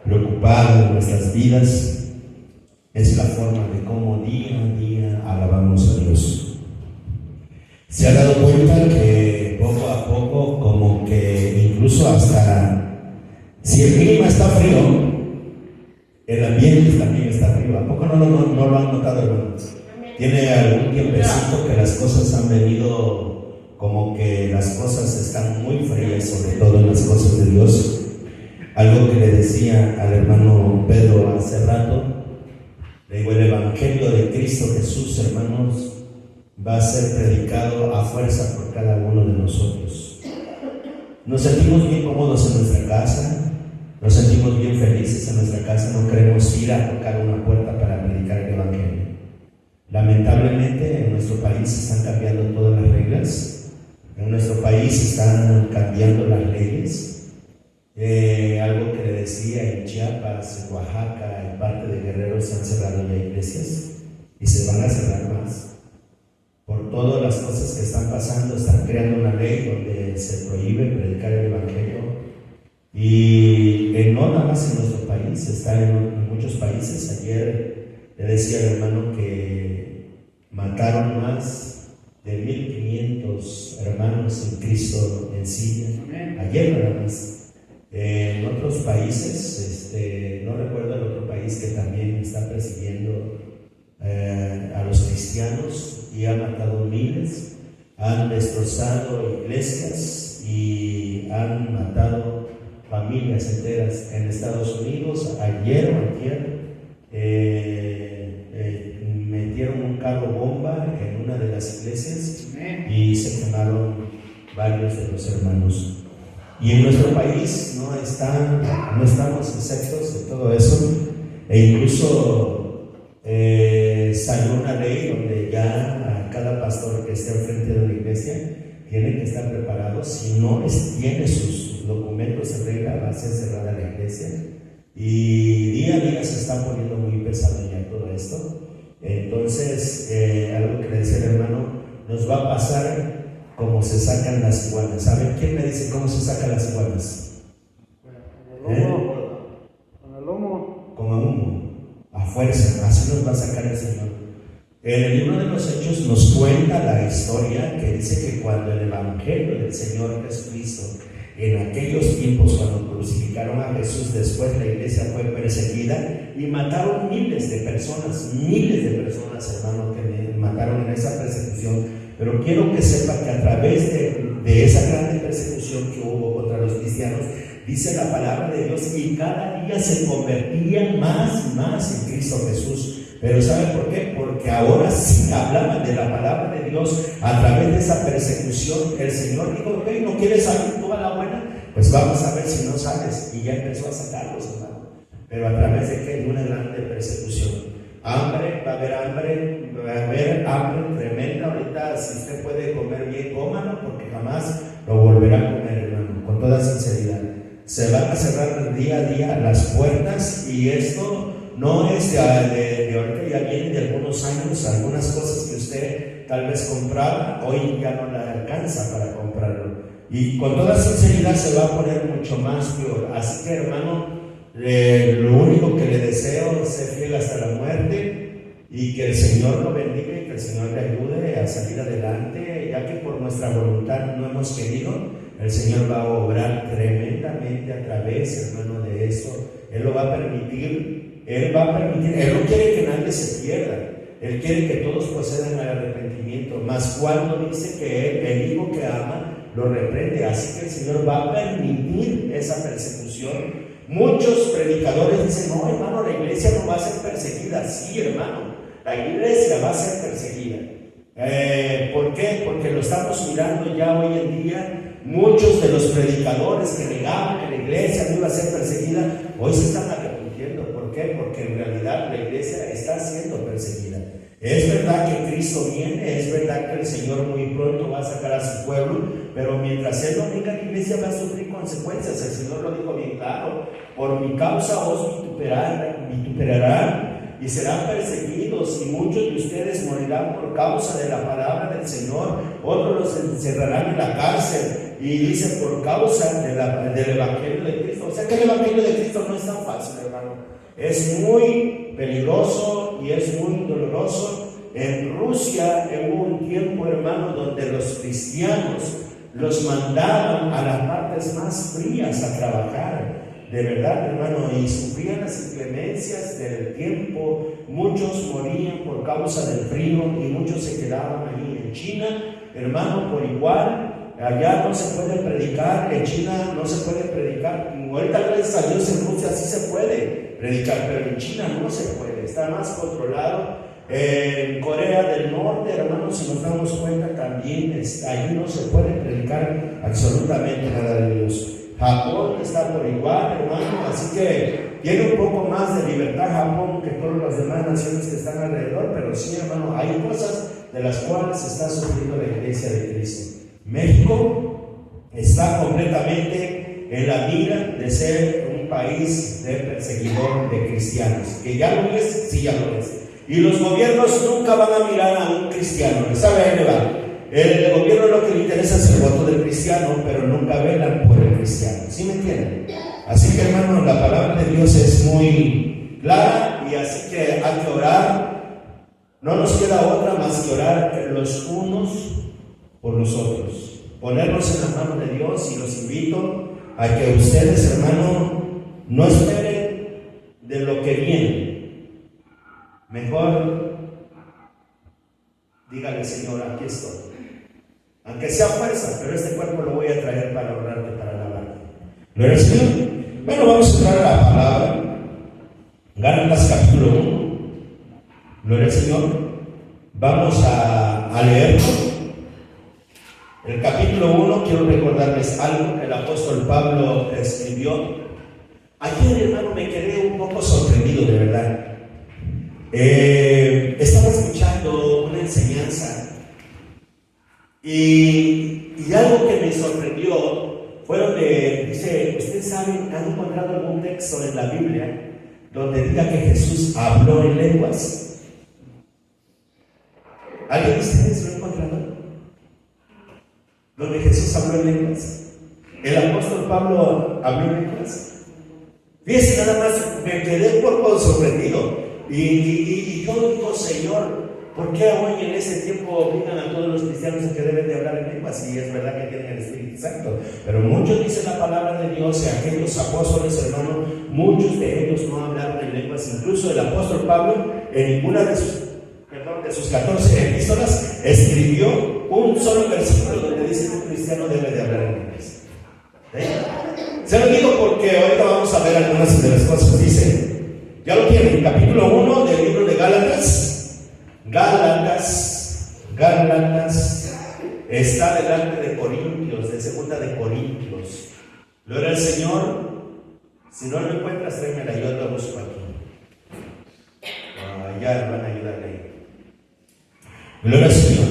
preocupado en nuestras vidas, es la forma de cómo día a día alabamos a Dios. Se ha dado cuenta que poco a poco, como que incluso hasta si el clima está frío, el ambiente también está frío. ¿A poco no lo han notado, hermanos? Tiene algún tiempecito que las cosas han venido, como que las cosas están muy frías, sobre todo en las cosas de Dios. Algo que le decía al hermano Pedro hace rato, le digo, el Evangelio de Cristo Jesús, hermanos, va a ser predicado a fuerza por cada uno de nosotros. Nos sentimos bien cómodos en nuestra casa, nos sentimos bien felices en nuestra casa, no queremos ir a tocar una puerta para predicar el Evangelio. Lamentablemente en nuestro país están cambiando todas las reglas, en nuestro país están cambiando las leyes. Algo que le decía, en Chiapas, en Oaxaca, en parte de Guerrero se han cerrado ya iglesias y se van a cerrar más. Por todas las cosas que están pasando, están creando una ley donde se prohíbe predicar el Evangelio. Y no nada más en nuestro país, está en muchos países. Ayer le decía al hermano que mataron más de 1,500 hermanos en Cristo en Siria. Ayer nada más. En otros países, no recuerdo el otro país que también está persiguiendo a los cristianos y ha matado miles, han destrozado iglesias y han matado familias enteras. En Estados Unidos, ayer o antier, metieron un carro bomba en una de las iglesias y se quemaron varios de los hermanos. Y en nuestro país no estamos exentos de todo eso, e incluso salió una ley donde ya cada pastor que esté al frente de la iglesia tiene que estar preparado. Si no tiene sus documentos en regla, va a ser cerrada la iglesia. Y día a día se está poniendo muy pesado ya todo esto. Entonces, algo que le decía el hermano, nos va a pasar como se sacan las iguanas. ¿Saben quién me dice cómo se sacan las iguanas? Con el lomo. Con el humo, a fuerza, así nos va a sacar el Señor. En el libro de los Hechos nos cuenta la historia que dice que cuando el Evangelio del Señor Jesucristo, en aquellos tiempos cuando crucificaron a Jesús, después la iglesia fue perseguida y mataron miles de personas, hermano, que mataron en esa persecución. Pero quiero que sepa que a través de esa gran persecución que hubo contra los cristianos, dice la palabra de Dios, y cada día se convertían más y más en Cristo Jesús. Pero ¿saben por qué? Porque ahora sí hablaban de la palabra de Dios a través de esa persecución. El Señor dijo, ok, ¿no quieres salir tú a la buena? Pues vamos a ver si no sales. Y ya empezó a sacarlos, hermano. Pero a través de qué? De una grande persecución. Hambre, va a haber hambre tremenda. Ahorita, si usted puede comer bien, cómalo, porque jamás lo volverá a comer, hermano, con toda sinceridad. Se van a cerrar día a día las puertas, y esto no es de ahorita, ya viene de algunos años. Algunas cosas que usted tal vez compraba, hoy ya no la alcanza para comprarlo. Y con toda sinceridad se va a poner mucho más peor. Así que, hermano, lo único que le deseo es ser fiel hasta la muerte, y que el Señor lo bendiga y que el Señor le ayude a salir adelante, ya que por nuestra voluntad no hemos querido. El Señor va a obrar tremendamente a través, hermano, de esto. Él lo va a permitir, Él no quiere que nadie se pierda, Él quiere que todos procedan al arrepentimiento. Mas cuando dice que el hijo que ama lo reprende, así que el Señor va a permitir esa persecución. Muchos predicadores dicen, no, hermano, la iglesia no va a ser perseguida. Sí, hermano, la iglesia va a ser perseguida. ¿Por qué? Porque lo estamos mirando ya hoy en día. Muchos de los predicadores que negaban que la iglesia no iba a ser perseguida, hoy se están arrepintiendo. ¿Por qué? Porque en realidad la iglesia está siendo perseguida. Es verdad que Cristo viene, es verdad que el Señor muy pronto va a sacar a su pueblo, pero mientras Él no venga, la iglesia va a sufrir consecuencias. El Señor lo dijo bien claro: por mi causa os vituperarán y serán perseguidos, y muchos de ustedes morirán por causa de la palabra del Señor. Otros los encerrarán en la cárcel, y dice, por causa del Evangelio de Cristo sea que el Evangelio de Cristo no es tan fácil, hermano. Es muy peligroso y es muy doloroso. En Rusia hubo un tiempo, hermano, donde los cristianos los mandaban a las partes más frías a trabajar. De verdad, hermano, y sufrían las inclemencias del tiempo. Muchos morían por causa del frío y muchos se quedaban ahí. En China, hermano, por igual, allá no se puede predicar. En China no se puede predicar. Ahorita, gracias a Dios, en Rusia sí se puede predicar, pero en China no se puede. Está más controlado. En Corea del Norte, hermanos, si nos damos cuenta, también allí no se puede predicar absolutamente nada de Dios. Japón está por igual, hermano, así que tiene un poco más de libertad Japón que todas las demás naciones que están alrededor, pero sí, hermano, hay cosas de las cuales está sufriendo la iglesia de Cristo. México está completamente en la mira de ser un país de perseguidor de cristianos, que ya lo es, sí ya lo es. Y los gobiernos nunca van a mirar a un cristiano, ¿sabe? Ahí le va. El gobierno lo que le interesa es el voto del cristiano, pero nunca velan por el cristiano. ¿Sí me entienden? Así que, hermano, la palabra de Dios es muy clara y así que hay que orar. No nos queda otra más que orar los unos por los otros. Ponernos en las manos de Dios, y los invito a que ustedes, hermano, no esperen de lo que viene. Mejor dígale, Señor, aquí estoy. Aunque sea fuerza, pero este cuerpo lo voy a traer para honrarte, para alabarte. ¿Gloria al Señor? Bueno, vamos a entrar a la palabra. Gálatas capítulo 1. Gloria al Señor. Vamos a leerlo. El capítulo 1, quiero recordarles algo que el apóstol Pablo escribió. Ayer, hermano, me quedé un poco sorprendido, de verdad. Estaba escuchando una enseñanza y algo que me sorprendió fue donde dice, ¿ustedes saben, han encontrado algún texto en la Biblia donde diga que Jesús habló en lenguas? ¿Alguien de ustedes lo ha encontrado? Donde Jesús habló en lenguas. ¿El apóstol Pablo habló en lenguas? Fíjense, nada más me quedé un poco sorprendido. Y yo digo, Señor, ¿por qué hoy en ese tiempo obligan a todos los cristianos a que deben de hablar en lenguas? Y es verdad que tienen el Espíritu Santo, pero muchos dicen la palabra de Dios, y aquellos apóstoles, hermanos, muchos de ellos no hablaron en lenguas. Incluso el apóstol Pablo, en ninguna de sus 14 epístolas, escribió un solo versículo donde dice que un cristiano debe de hablar en lenguas. Se lo digo porque ahorita vamos a ver algunas de las cosas. Dice, ya lo tienen, capítulo 1 del libro de Gálatas. Gálatas está delante de Corintios, de segunda de Corintios. Gloria al Señor. Si no lo encuentras, tráemela, yo lo busco aquí. Ya, hermana, ayúdame ahí. Gloria al Señor.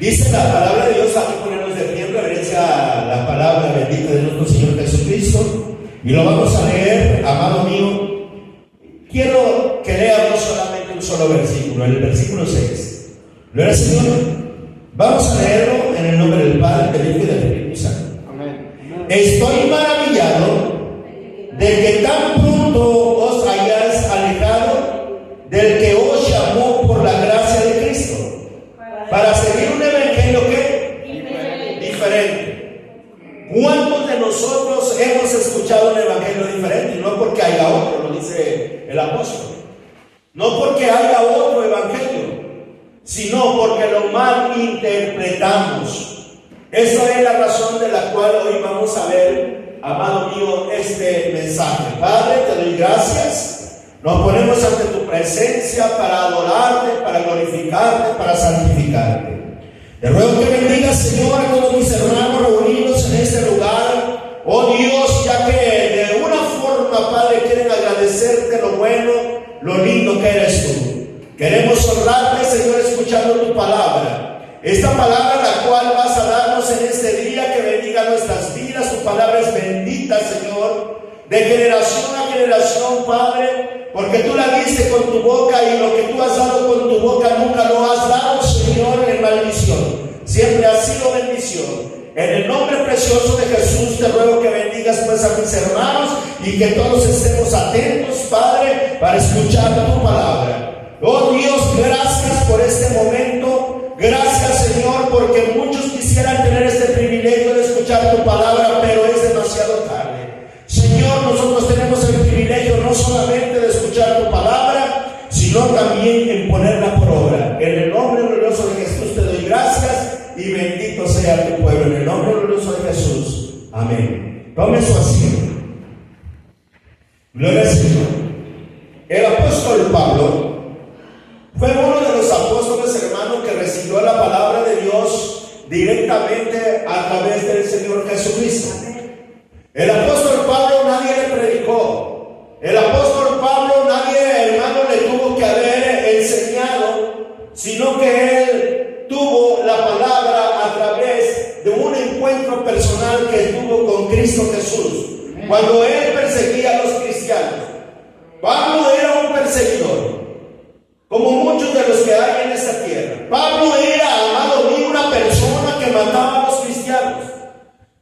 Dice la palabra de Dios, aquí ponernos de pie en reverencia a la palabra bendita de nuestro Señor Jesucristo. Y lo vamos a leer, amado mío. Quiero que leamos solamente un solo versículo, el versículo 6. ¿Gloria al Señor? Vamos a leerlo en el nombre del Padre, del Hijo y del Espíritu Santo. Amén. Estoy maravillado de que tan pronto os hayáis alejado del que os llamó por la gracia de Cristo, para seguir un evangelio que diferente. ¿Cuántos de nosotros hemos escuchado un evangelio diferente? No porque haya otro, lo dice el apóstol. No porque haya otro evangelio, sino porque lo mal interpretamos. Esa es la razón de la cual hoy vamos a ver, amado mío, este mensaje. Padre, te doy gracias. Nos ponemos ante tu presencia para adorarte, para glorificarte, para santificarte. Te ruego que bendigas, Señor, a todos mis hermanos reunidos en este lugar. Oh Dios, ya que de una forma, Padre, quieren agradecerte lo bueno, lo lindo que eres tú. Queremos honrarte, Señor, escuchando tu palabra. Esta palabra la cual vas a darnos en este día, que bendiga nuestras vidas. Tu palabra es bendita, Señor, de generación a generación, Padre, porque tú la diste con tu boca, y lo que tú has dado con tu boca nunca lo has dado, Señor, en maldición. Siempre ha sido bendición. En el nombre precioso de Jesús te ruego que bendigas pues a mis hermanos y que todos estemos atentos, Padre, para escuchar tu palabra. Oh Dios, gracias por este momento. Gracias, Señor, porque muchos quisieran tener este privilegio de escuchar tu palabra, pero es demasiado tarde. Señor, nosotros tenemos el privilegio no solamente de escuchar tu palabra, sino también en ponerla por obra. En el nombre glorioso de Jesús te doy gracias y bendito sea tu pueblo. En el nombre glorioso de Jesús. Amén. Tome su asiento. Gloria al Señor. El apóstol Pablo fue uno de los apóstoles, hermanos, que recibió la palabra de Dios directamente a través del Señor Jesucristo. El apóstol Pablo nadie le predicó. El apóstol Pablo nadie, hermano, le tuvo que haber enseñado, sino que él tuvo la palabra a través de un encuentro personal que tuvo con Cristo Jesús. Cuando él perseguía a los cristianos. Pablo era un perseguidor, como muchos de los que hay en esta tierra. Pablo era, amado mío, una persona que mataba a los cristianos.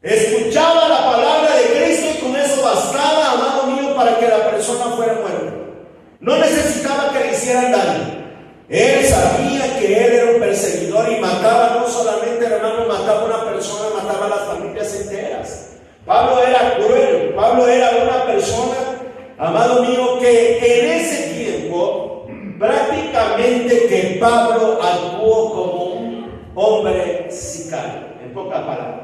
Escuchaba la palabra de Cristo y con eso bastaba, amado mío, para que la persona fuera muerta. No necesitaba que le hicieran daño. Él sabía que él era un perseguidor y mataba, no solamente, hermano, mataba a una persona, mataba a las familias enteras. Pablo era cruel. Pablo era una persona, amado mío, que en ese tiempo prácticamente que Pablo actuó como un hombre sicario, en pocas palabras.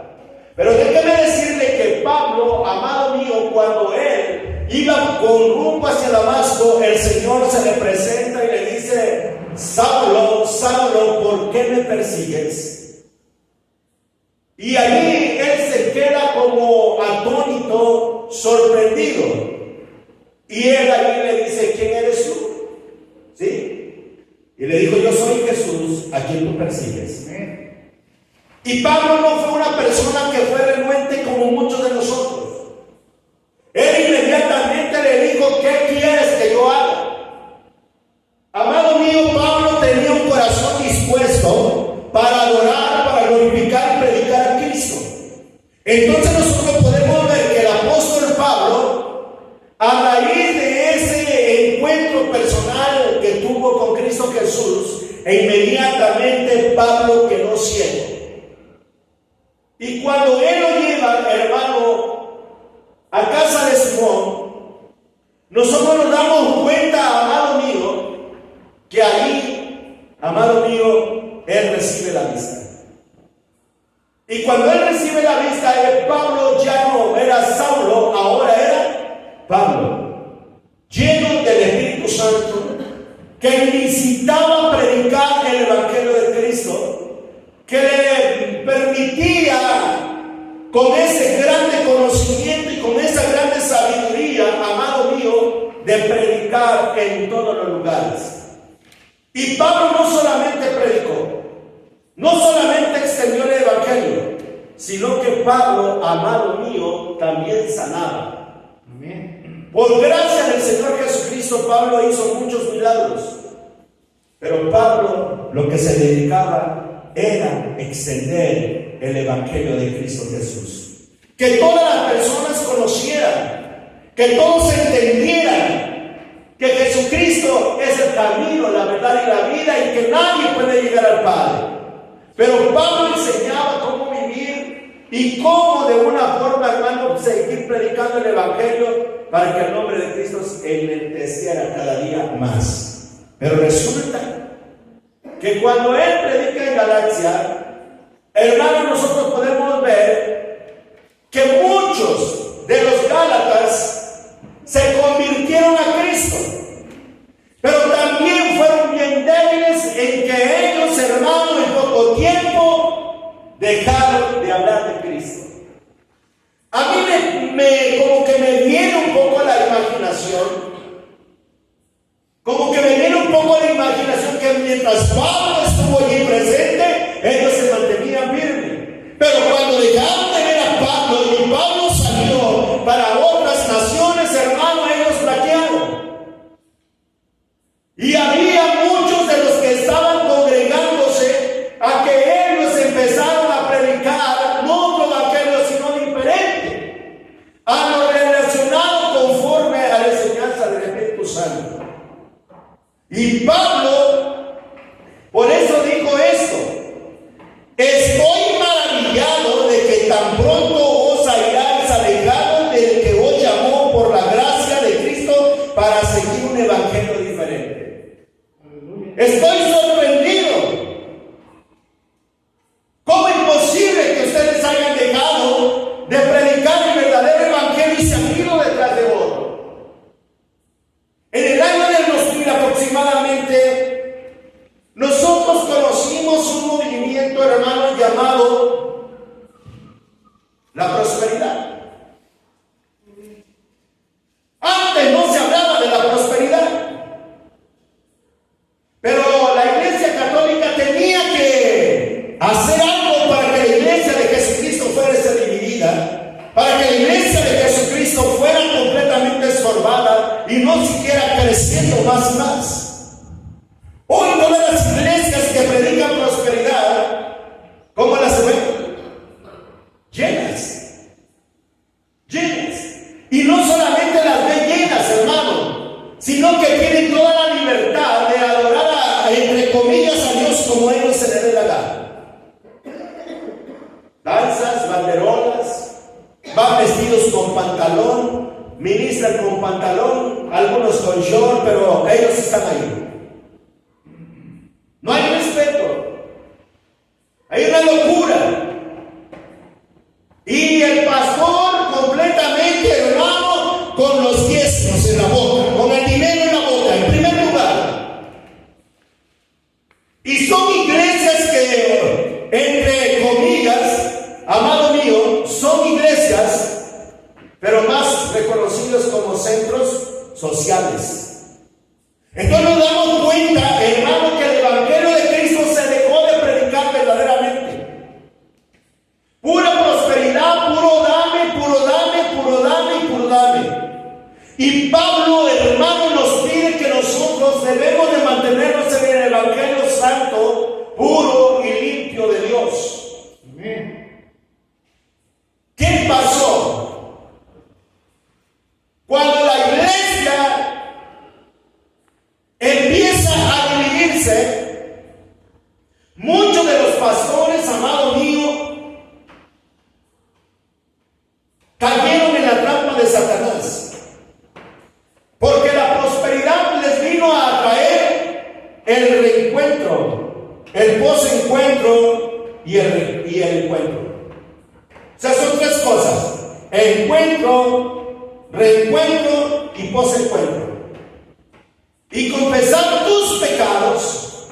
Pero déjeme decirle que Pablo, amado mío, cuando él iba con rumbo hacia Damasco, el Señor se le presenta y le dice: Saulo, Saulo, ¿por qué me persigues? Y allí él se queda como atónito, sorprendido. Y él allí le dice: ¿quién eres tú? ¿Sí? Y le dijo: yo soy Jesús, a quien tú persigues. Y Pablo no fue una persona que fue renuente como muchos de nosotros. Él inmediatamente le dijo: ¿qué quieres que yo haga? Amado mío, Pablo tenía un corazón dispuesto para adorar, para glorificar y predicar a Cristo. Entonces nosotros podemos ver que el apóstol Pablo, a raíz de ese encuentro personal que tuvo con Cristo Jesús, inmediatamente Pablo quedó ciego. Y cuando él lo lleva, hermano, a casa de Simón, nosotros nos damos cuenta, amado mío, que ahí, amado mío, él recibe la vista. Y cuando él recibe la vista, Pablo ya no era Saulo, ahora era Pablo, lleno del Espíritu Santo, que necesitaba predicar el Evangelio de Cristo, que le permitía, con ese grande conocimiento y con esa grande sabiduría, amado mío, de predicar en todos los lugares. Y Pablo no solamente predicó, no solamente extendió el Evangelio, sino que Pablo, amado mío, también sanaba. Amén. Por gracia del Señor Jesucristo, Pablo hizo muchos milagros. Pero Pablo lo que se dedicaba era extender el Evangelio de Cristo Jesús. Que todas las personas conocieran, que todos entendieran que Jesucristo es el camino, la verdad y la vida, y que nadie puede llegar al Padre. Pero Pablo enseñaba cómo vivir y cómo de una forma, hermano, seguir predicando el Evangelio para que el nombre de Cristo enalteciera cada día más. Pero resulta que cuando él predica en Galacia, hermano, nosotros podemos ver que muchos de los gálatas se convirtieron a Cristo, pero también fueron bien débiles en que ellos, hermano, en poco tiempo dejaron de hablar de Cristo. A mí como que me viene un poco la imaginación, como que me viene un poco la imaginación que mientras Pablo estuvo allí presente, ellos se mantenían firmes. Pero cuando dejaron Y Pablo, por eso dijo esto: estoy maravillado de que tan pronto os hayáis alejado del que os llamó por la gracia de Cristo para seguir un evangelio diferente. Estoy sorprendido. ¿Cómo es posible que ustedes hayan dejado de predicar el verdadero evangelio y se han ido detrás de otro? En el año del 2000 aproximadamente, nosotros conocimos un movimiento, hermanos, llamado la prosperidad. Antes no se hablaba de la prosperidad, pero la Iglesia Católica tenía que hacer algo para que la Iglesia de Jesucristo fuera dividida, para que la Iglesia de Jesucristo fuera completamente estorbada y no siguiera creciendo más y más. Hoy todas las iglesias que predican prosperidad, ¿cómo las ven? Llenas. Y no solamente las ven llenas, hermano, sino que tienen toda la libertad de adorar entre comillas a Dios como ellos se les dé la gana. Danzas, banderolas, van vestidos con pantalón, ministran con pantalón, algunos con short, pero ellos están ahí. No hay respeto, hay una locura. Y el pastor completamente, hermano, con los diezmos en la boca, con el dinero en la boca, en primer lugar. Y son iglesias que, entre comillas, amado mío, son iglesias, pero más reconocidos como centros sociales. Entonces nos damos cuenta, hermano, que el evangelio de Cristo se dejó de predicar verdaderamente. Pura prosperidad, puro dame, puro dame, puro dame y puro dame. Y Pablo, hermano, nos pide que nosotros debemos de mantenernos en el evangelio santo, puro y limpio de Dios. Amén. ¿Qué pasó? Cuando la iglesia empieza a dividirse, muchos de los pastores, amado mío, cayeron en la trampa de Satanás, porque la prosperidad les vino a traer el reencuentro, el posencuentro y el encuentro. O sea, son tres cosas: encuentro, reencuentro y posencuentro. Y confesar tus pecados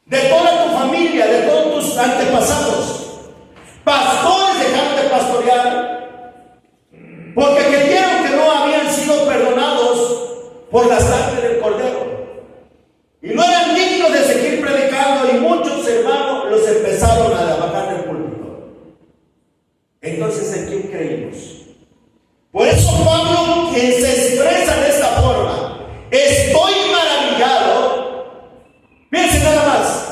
de toda tu familia, de todos tus antepasados. Pastores dejaron de pastorear porque creyeron que no habían sido perdonados por la sangre del Cordero y no eran dignos de seguir predicando, y muchos hermanos los empezaron a bajar del púlpito. Entonces, ¿en quién creímos? Por eso Pablo, quien se expresa de esta forma: estoy maravillado. Piense nada más.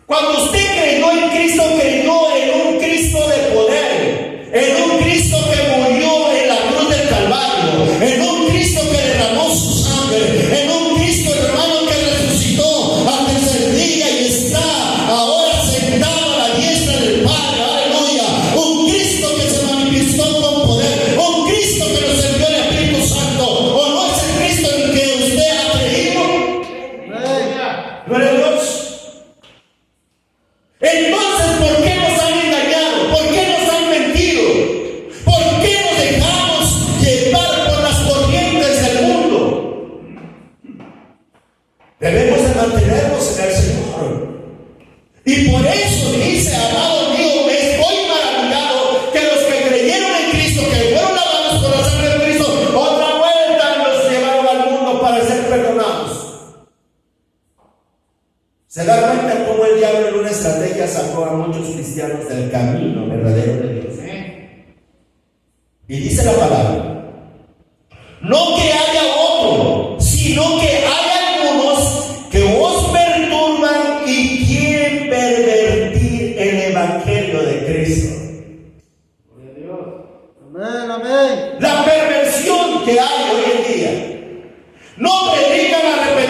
Cuando usted creyó en Cristo, creyó en un Cristo de poder, en un Cristo que murió en la cruz del Calvario, en un Cristo que derramó su sangre, en un Cristo, hermano, que resucitó al tercer día y está ahora sentado a la diestra del Padre. Aleluya. Un Cristo que se manifestó con poder, un Cristo que nos envió el Espíritu Santo. ¿O no es el Cristo en el que usted ha creído? ¿No es Dios? Entonces, ¿por qué nos han engañado? ¿Por qué nos han mentido? ¿Por qué nos dejamos llevar por las corrientes del mundo? Debemos de mantenernos en el Señor. Y por eso dice, amado mío, estoy maravillado que los que creyeron en Cristo, que fueron lavados por la sangre de Cristo, otra vuelta los llevaron al mundo para ser perdonados. ¿Se da cuenta cómo el diablo en una estrategia sacó a muchos cristianos del camino verdadero de Dios? Y dice la palabra: no que haya otro, sino que hay algunos que os perturban y quieren pervertir el evangelio de Cristo. Gloria a Dios. Amén, amén. La perversión que hay hoy en día: no predican arrepentimiento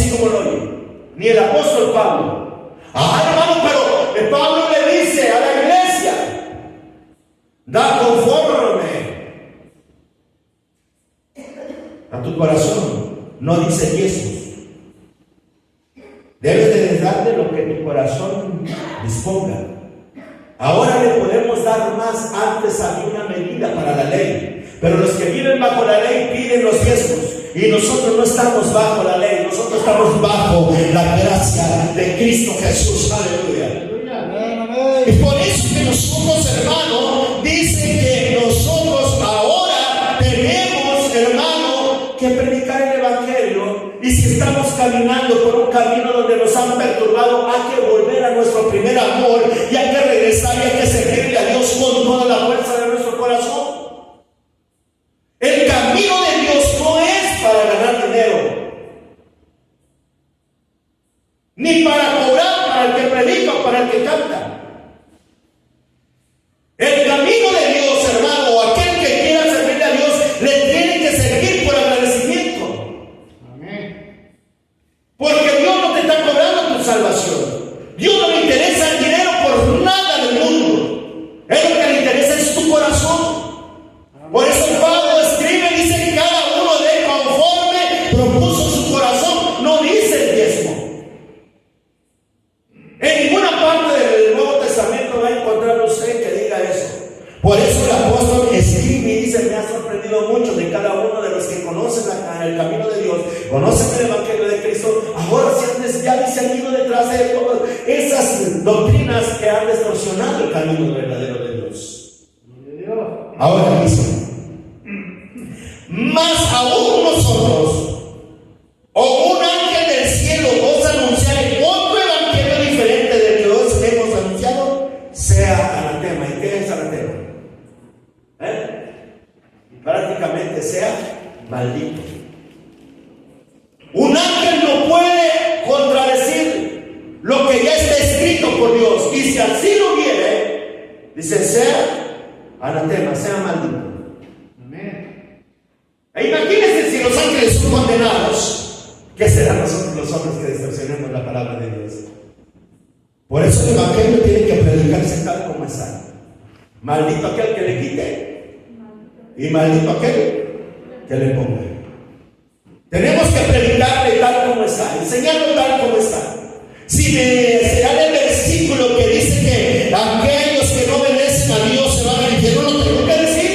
así como lo oye, ni el apóstol Pablo. Hermano, pero Pablo le dice a la iglesia: da conforme a tu corazón, no dice diezmos. Debes de darle lo que tu corazón disponga. Ahora le podemos dar más. Antes había una medida para la ley, pero los que viven bajo la ley piden los diezmos, y nosotros no estamos bajo la ley, nosotros estamos bajo la gracia de Cristo Jesús. Aleluya. Y por eso que nosotros, hermano, dice que nosotros ahora tenemos, hermano, que predicar el evangelio. Y si estamos caminando por un camino donde nos han perturbado, hay que volver a nuestro primer amor, y hay que regresar, y hay que servirle a Dios con toda la fuerza de nuestro corazón. El camino de Dios no es para ganar dinero, ni para cobrar para el que predica o para el que canta. El camino de Dios, hermano, o aquel que quiera servirle a Dios, le tiene que servir por agradecimiento. Amén. Porque Dios no te está cobrando tu salvación. Dios no le interesa el dinero por nada del mundo. Es lo que le interesa es tu corazón. Por eso Pablo escribe, dice que cada uno de conforme propuso su corazón. No dice el diezmo. En ninguna parte del Nuevo Testamento va a encontrar usted que diga eso. Por eso el apóstol escribe y dice: me ha sorprendido mucho de cada uno de los que conocen el camino de Dios, conocen el evangelio de Cristo. Ahora se han ido detrás de todas esas doctrinas que han distorsionado el camino verdadero de Dios. Ahora dice: más aún nosotros, o un ángel del cielo, os anunciare otro evangelio diferente del que os hemos anunciado, sea anatema. ¿Y qué es anatema? Prácticamente sea maldito. Un ángel no puede contradecir lo que ya está escrito por Dios, y si así lo viene, dice: sea anatema, sea maldito. Amén. E imagínense si los ángeles son condenados, ¿qué serán nosotros los hombres que distorsionemos la palabra de Dios? Por eso el evangelio tiene que predicarse tal como está. Maldito aquel que le quite, y maldito aquel que le ponga. Tenemos que predicarle tal como está, enseñarlo tal como está. Si me dan el versículo que dice que aquellos que no obedecen a Dios se van al infierno, lo tengo que decir.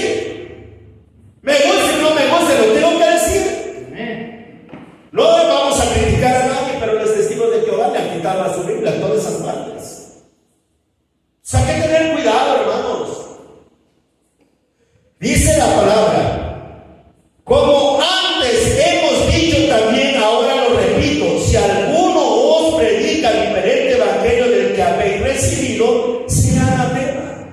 Me guste o no me guste, lo tengo que decir. Amén. No vamos a criticar a nadie, pero los testigos de Jehová le han quitado a su Biblia todas esas partes. O sea, hay que tener cuidado, hermanos. Dice la palabra: como antes hemos dicho también, ahora lo repito, si alguno os predica diferente evangelio del que habéis recibido, sea anatema.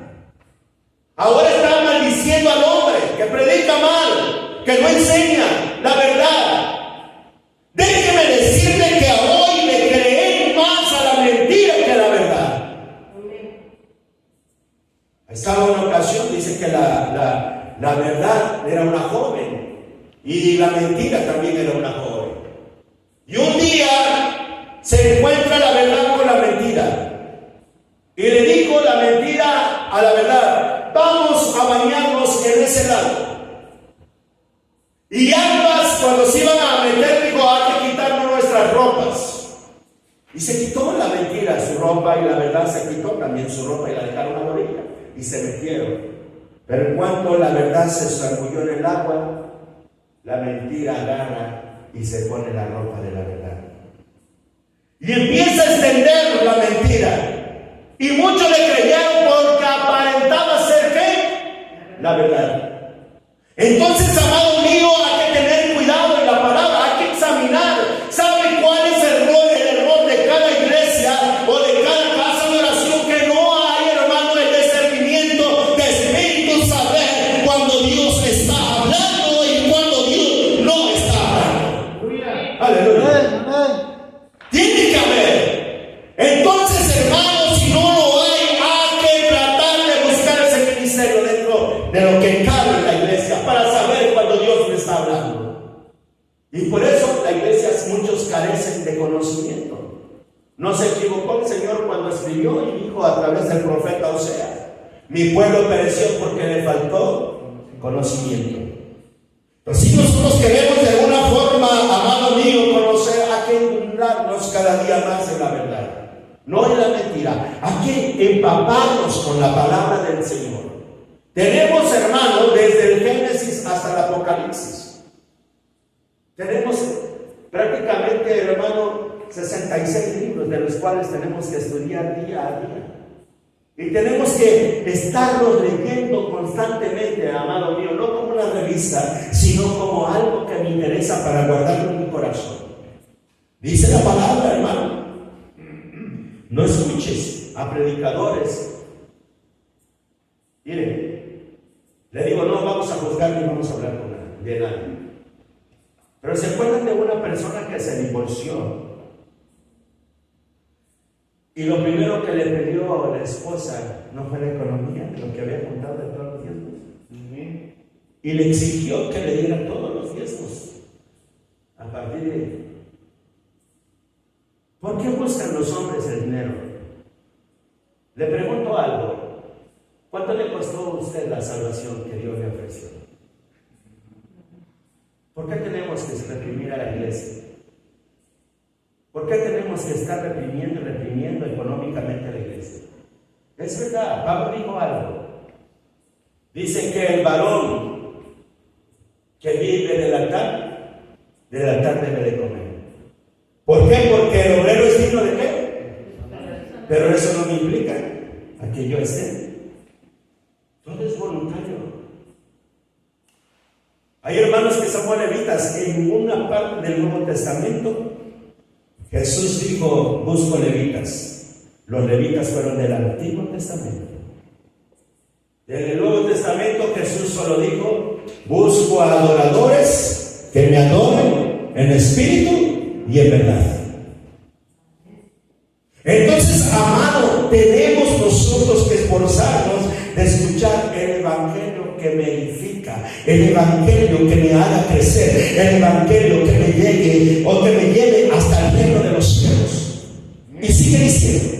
Ahora está maldiciendo al hombre que predica mal, que no enseña la verdad. Déjeme decirle que hoy le creen más a la mentira que a la verdad. Estaba una ocasión, dice que la verdad era una joven y la mentira también era una joven. Y un día se encuentra la verdad con la mentira, y le dijo la mentira a la verdad: vamos a bañarnos en ese lago. Y ambas, cuando se iban a meter, dijo: hay que quitarnos nuestras ropas. Y se quitó la mentira su ropa, y la verdad se quitó también su ropa, y la dejaron a la orilla y se metieron. Pero en cuanto la verdad se zambulló en el agua, la mentira agarra y se pone la ropa de la verdad. Y empieza a extender la mentira. Y muchos le creyeron porque aparentaba ser ¿qué? La verdad. Entonces, amado mío, hay que tener cuidado en la palabra, hay que examinar. ¿Sabe cuál es el error de cada iglesia o de cada casa de oración? Que no hay, hermano, el discernimiento de espíritu, saber cuando Dios está hablando y cuando Dios no está hablando. Aleluya. Tiene que haber. Entonces, hermanos, si no lo hay que tratar de buscar ese ministerio dentro de lo que cabe en la iglesia para saber cuando Dios me está hablando. Y por eso la iglesia, muchos carecen de conocimiento. No se equivocó el Señor cuando escribió y dijo a través del profeta Oseas: mi pueblo pereció porque le faltó conocimiento. Pero si nosotros queremos de alguna forma, amado mío, conocer, hay que inundarnos cada día más de la verdad, no en la mentira. Hay que empaparnos con la palabra del Señor. Tenemos, hermanos, desde el Génesis hasta el Apocalipsis. Tenemos prácticamente, hermano, 66 libros de los cuales tenemos que estudiar día a día. Y tenemos que estarlos leyendo constantemente, amado mío, no como una revista, sino como algo que me interesa para guardarlo en mi corazón. Dice la palabra, hermano: no escuches a predicadores. Mire, le digo, no vamos a juzgar ni vamos a hablar de nadie. Pero ¿se acuerdan de una persona que se divorció? Y lo primero que le pidió a la esposa no fue la economía, lo que había contado de todos los diezmos. Y le exigió que le diera todos los diezmos. A partir de ahí. ¿Por qué buscan los hombres el dinero? Le pregunto algo. ¿Cuánto le costó a usted la salvación que Dios le ofreció? ¿Por qué tenemos que reprimir a la iglesia? ¿Por qué tenemos que estar reprimiendo económicamente a la iglesia? Es verdad, Pablo dijo algo. Dice que el varón que vive del altar debe de comer. ¿Por qué? Porque el obrero es digno de qué. Pero eso no me implica a que yo esté. Todo es voluntario. Hay hermanos que son levitas. En una parte del Nuevo Testamento Jesús dijo: busco levitas. Los levitas fueron del Antiguo Testamento. En el Nuevo Testamento Jesús solo dijo: busco a adoradores que me adoren en espíritu y en verdad. Entonces, amado, tenemos nosotros que esforzarnos de escuchar el Evangelio que me edifica, el Evangelio que me haga crecer, el Evangelio que me llegue o que me lleve hasta el reino de los cielos. Y sigue diciendo: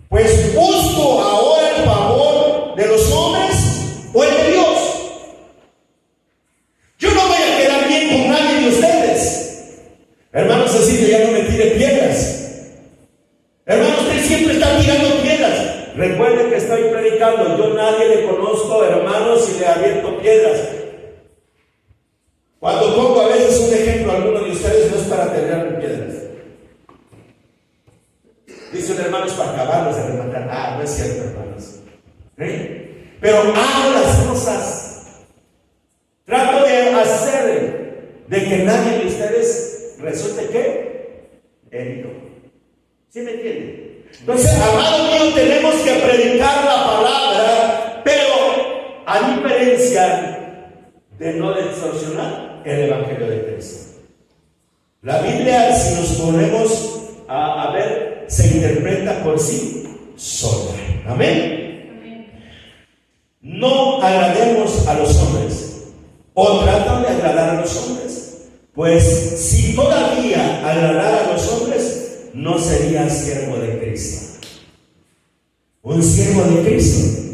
pues busco ahora el favor de los hombres o el de Dios. Yo no voy a quedar bien con nadie de ustedes. Hermano Cecilia, ya no me tire piedras. Hermano, usted siempre está tirando piedras. Recuerde que estoy predicando. Yo nadie le conozco, hermanos, y le aviento piedras. Cuando pongo a veces un ejemplo a alguno de ustedes, no es para tirarme piedras. Dice un hermano: es para acabarlos de rematar. Ah, no es cierto, hermanos. Pero hago las cosas. Trato de hacer de que nadie de ustedes resulte ¿qué? Herido. ¿Sí me entienden? Entonces, amado mío, tenemos que predicar la palabra, pero a diferencia de no distorsionar el Evangelio de Cristo. La Biblia, si nos ponemos a ver, se interpreta por sí sola. Amén. No agrademos a los hombres, o tratan de agradar a los hombres, pues si todavía agradar a los hombres, no sería siervo de Cristo. Un siervo de Cristo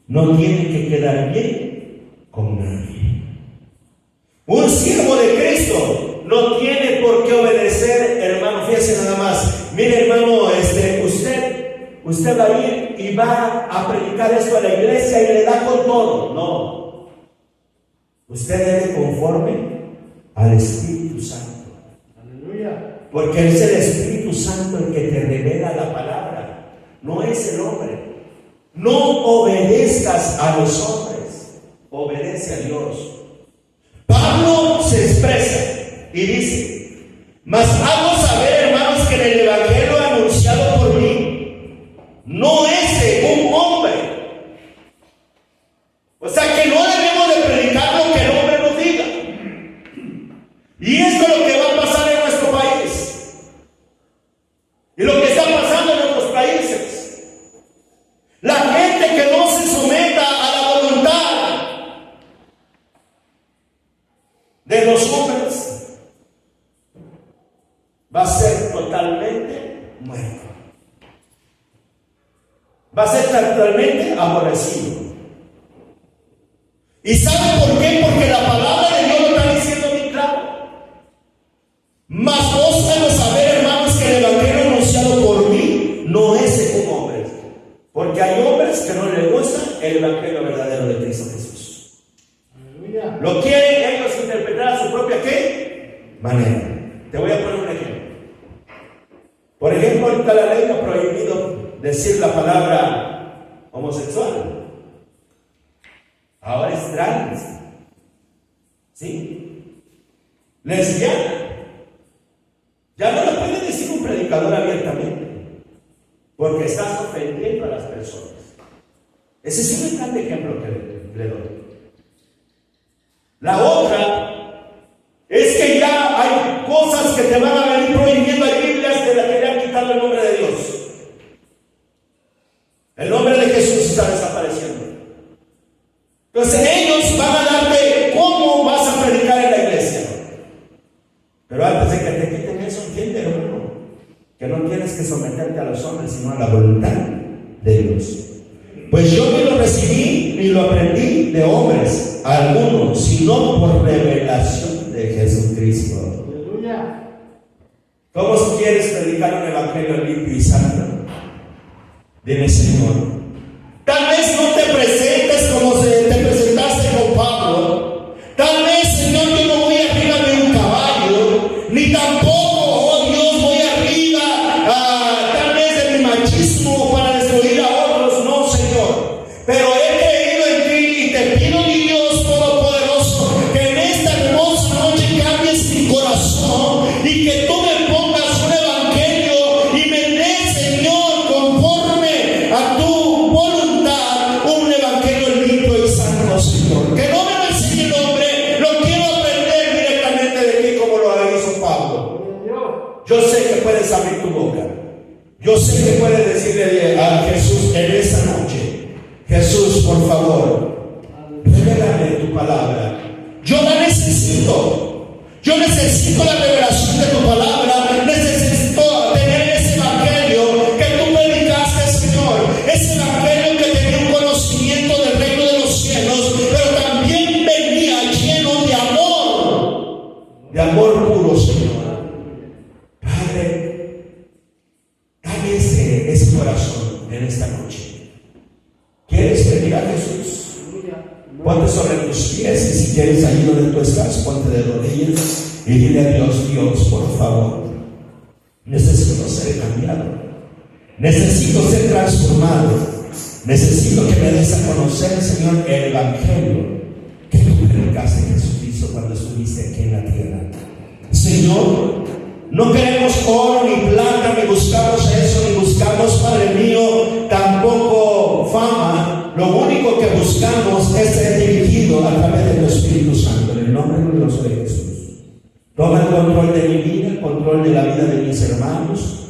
no tiene que quedar bien con nadie. Un siervo de Cristo no tiene por qué obedecer, hermano. Fíjese nada más. Mire, hermano, usted va a ir y va a predicar esto a la iglesia y le da con todo. No. Usted debe conforme al Espíritu Santo. Aleluya. Porque es el Espíritu Santo el que te revela la palabra, no es el hombre. No obedezcas a los hombres, obedece a Dios. Pablo se expresa y dice: mas hago saber, hermanos, que en el Evangelio anunciado por mí no es según hombre. O sea que no debemos de predicar lo que el hombre nos diga. Y esto es lo que va a pasar en nuestro país. Y lo que está pasando en otros países. La gente que no se someta a la voluntad de los hombres. muerto. Va a ser totalmente aborrecido. ¿Y saben por qué? Porque la palabra de Dios lo está diciendo bien claro. Mas vos debes saber, hermanos, que el evangelio anunciado por mí no es según hombres. Porque hay hombres que no les gusta el evangelio verdadero de Cristo Jesús. Aleluya. Lo quieren ellos interpretar a su propia ¿qué? Manera. Te voy a poner un ejemplo. Por ejemplo, ahorita la ley ha prohibido decir la palabra homosexual. Ahora es trans. ¿Sí? Lesbiana. Ya no lo puede decir un predicador abiertamente, porque estás ofendiendo a las personas. Ese es un gran ejemplo que le doy. La otra es que ya hay cosas que te van a venir prohibiendo. Hay Biblias de las que le han quitado el nombre de Dios. El nombre de Jesús está desapareciendo. Entonces ellos van a darte cómo vas a predicar en la iglesia. Pero antes de que te quiten eso, entiende, hermano, que no tienes que someterte a los hombres, sino a la voluntad de Dios. Pues yo ni lo recibí ni lo aprendí de hombres algunos, sino por revelación de Jesucristo. Aleluya. ¿Cómo quieres predicar un evangelio limpio y santo? Dile, Señor, tal vez no te presentes como te presentaste con Pablo. Tal vez, Señor, yo no voy arriba de un caballo, ni tampoco, oh Dios, voy arriba tal vez de mi machismo para destruir a otros. No, Señor. Pero he creído en ti y te pido, mi Dios Todopoderoso, que en esta hermosa noche cambies mi corazón y que tú me pongas un evangelio y me des, Señor, conforme a tu voluntad, un evangelio limpio y santo, Señor. Que no me lo enseñe el hombre, lo quiero aprender directamente de ti como lo hizo Pablo. Yo sé que puedes abrir tu boca. Yo sé que puedes decirle a Jesús en esta noche: Jesús, por favor, revélame tu palabra. Yo la necesito. Yo necesito la revelación de tu palabra. Necesito tener ese evangelio que tú predicaste, Señor. Ese evangelio que tenía un conocimiento del reino de los cielos, pero también venía lleno de amor puro, Señor. Padre, dame ese corazón en esta noche. ¿Quieres venir a Jesús? Ponte sobre tus pies, y si quieres ahí donde tú estás, ponte de rodillas y dile a Dios: Dios, por favor, necesito ser cambiado, necesito ser transformado, necesito que me des a conocer, Señor, el evangelio que tú predicaste en Jesucristo cuando estuviste aquí en la tierra. Señor, no queremos oro ni plata, ni buscamos eso, ni buscamos, Padre mío, tampoco fama. Lo único que buscamos es ser dirigido a través de tu Espíritu Santo, en el nombre glorioso de Jesús. Toma el control de mi vida, el control de la vida de mis hermanos.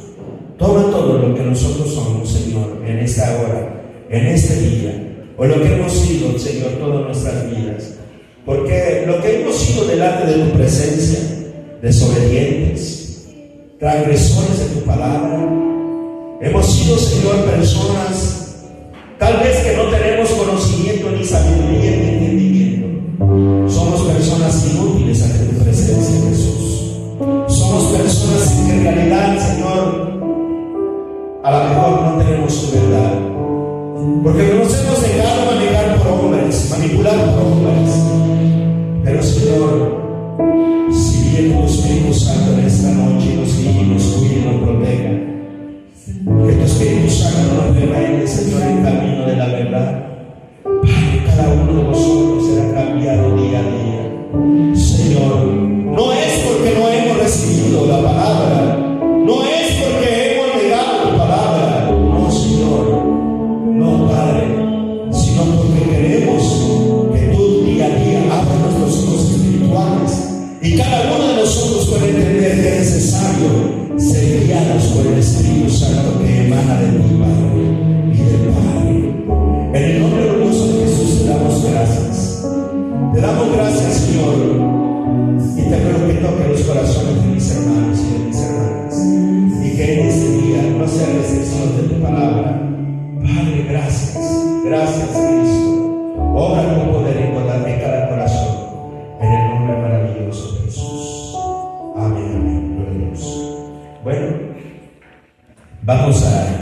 Toma todo lo que nosotros somos, Señor, en esta hora, en este día, o lo que hemos sido, Señor, todas nuestras vidas. Porque lo que hemos sido delante de tu presencia, desobedientes, transgresores de tu palabra, hemos sido, Señor, personas tal vez que no tenemos conocimiento ni sabiduría ni entendimiento. Somos personas inútiles ante tu presencia, Jesús. Somos personas que en realidad, Señor, a lo mejor no tenemos tu verdad, porque nos hemos dejado manejar por hombres, manipular por hombres. Pero, Señor, si viene tu Espíritu Santo en esta noche, nos guíe, nos cuide, nos proteja, que tu Espíritu Santo nos revele, Señor, el camino de la verdad. Padre, cada uno de nosotros será cambiado día a día. Señor, no es porque no hemos recibido la palabra, no es porque hemos negado tu palabra, no, Señor, no, Padre, sino porque queremos que tú día a día abras nuestros ojos espirituales y cada uno de nosotros puede entender que es necesario ser guiados por el Espíritu Santo que emana de ti, Padre, y del Padre. En el nombre glorioso de Jesús te damos gracias. Te damos gracias, Señor, y te pido que toque los corazones de mis hermanos y de mis hermanas, y que en este día ser recepción de tu palabra. Padre, gracias. Gracias, Cristo. Obra con poder en cada corazón. En el nombre maravilloso de Jesús. Amén, amén. Gloria a Dios. Bueno, vamos a